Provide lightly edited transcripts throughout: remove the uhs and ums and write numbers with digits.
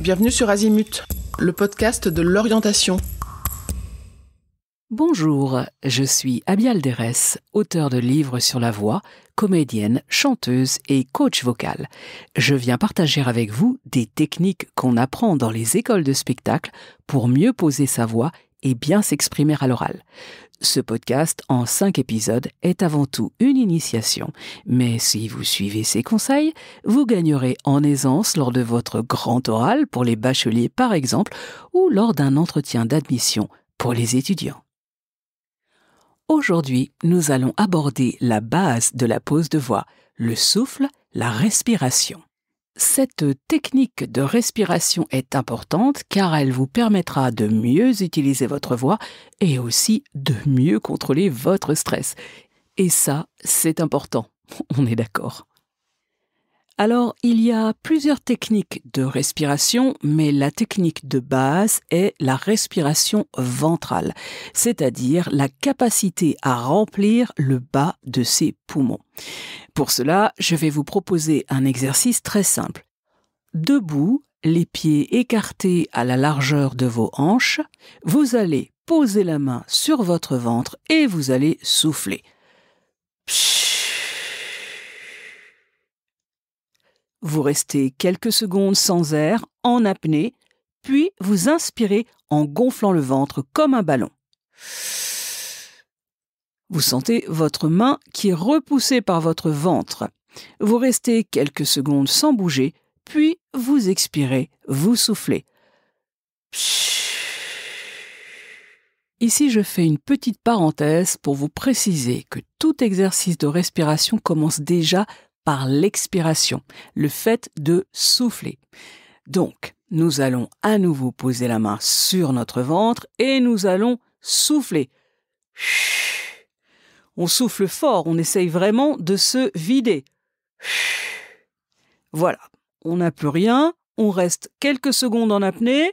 Bienvenue sur Azimut, le podcast de l'orientation. Bonjour, je suis Abial Derès, auteur de livres sur la voix, comédienne, chanteuse et coach vocal. Je viens partager avec vous des techniques qu'on apprend dans les écoles de spectacle pour mieux poser sa voix et bien s'exprimer à l'oral. Ce podcast, en 5 épisodes, est avant tout une initiation, mais si vous suivez ces conseils, vous gagnerez en aisance lors de votre grand oral pour les bacheliers par exemple, ou lors d'un entretien d'admission pour les étudiants. Aujourd'hui, nous allons aborder la base de la pose de voix, le souffle, la respiration. Cette technique de respiration est importante car elle vous permettra de mieux utiliser votre voix et aussi de mieux contrôler votre stress. Et ça, c'est important, on est d'accord. Alors, il y a plusieurs techniques de respiration, mais la technique de base est la respiration ventrale, c'est-à-dire la capacité à remplir le bas de ses poumons. Pour cela, je vais vous proposer un exercice très simple. Debout, les pieds écartés à la largeur de vos hanches, vous allez poser la main sur votre ventre et vous allez souffler. Vous restez quelques secondes sans air, en apnée, puis vous inspirez en gonflant le ventre comme un ballon. Vous sentez votre main qui est repoussée par votre ventre. Vous restez quelques secondes sans bouger, puis vous expirez, vous soufflez. Ici, je fais une petite parenthèse pour vous préciser que tout exercice de respiration commence déjà par l'expiration, le fait de souffler. Donc, nous allons à nouveau poser la main sur notre ventre et nous allons souffler. On souffle fort, on essaye vraiment de se vider. Voilà, on n'a plus rien, on reste quelques secondes en apnée,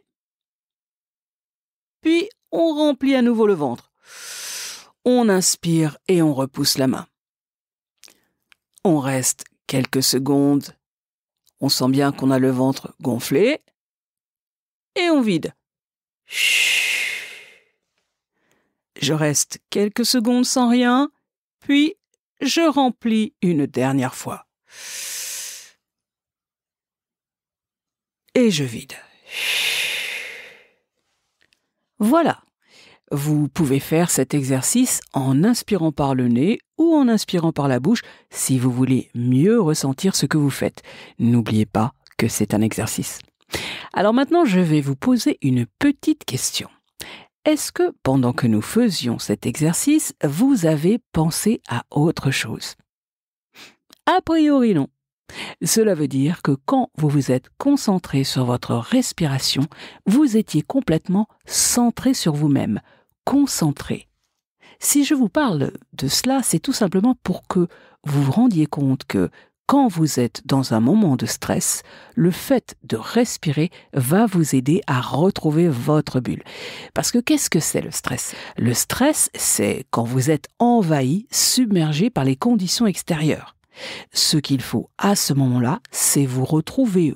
puis on remplit à nouveau le ventre. On inspire et on repousse la main. On reste quelques secondes, on sent bien qu'on a le ventre gonflé, et on vide. Je reste quelques secondes sans rien, puis je remplis une dernière fois. Et je vide. Voilà. Vous pouvez faire cet exercice en inspirant par le nez ou en inspirant par la bouche si vous voulez mieux ressentir ce que vous faites. N'oubliez pas que c'est un exercice. Alors maintenant, je vais vous poser une petite question. Est-ce que pendant que nous faisions cet exercice, vous avez pensé à autre chose ? A priori, non. Cela veut dire que quand vous vous êtes concentré sur votre respiration, vous étiez complètement centré sur vous-même, concentré. Si je vous parle de cela, c'est tout simplement pour que vous vous rendiez compte que quand vous êtes dans un moment de stress, le fait de respirer va vous aider à retrouver votre bulle. Parce que qu'est-ce que c'est le stress ? Le stress, c'est quand vous êtes envahi, submergé par les conditions extérieures. Ce qu'il faut à ce moment-là, c'est vous retrouver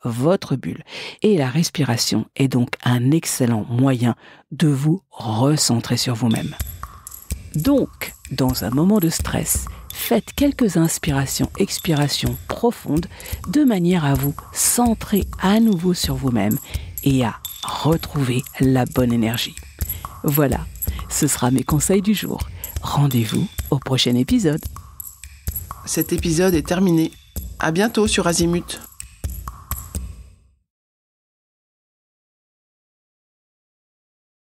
votre bulle. Et la respiration est donc un excellent moyen de vous recentrer sur vous-même. Donc, dans un moment de stress, faites quelques inspirations, expirations profondes de manière à vous centrer à nouveau sur vous-même et à retrouver la bonne énergie. Voilà, ce sera mes conseils du jour. Rendez-vous au prochain épisode. Cet épisode est terminé. À bientôt sur Azimut.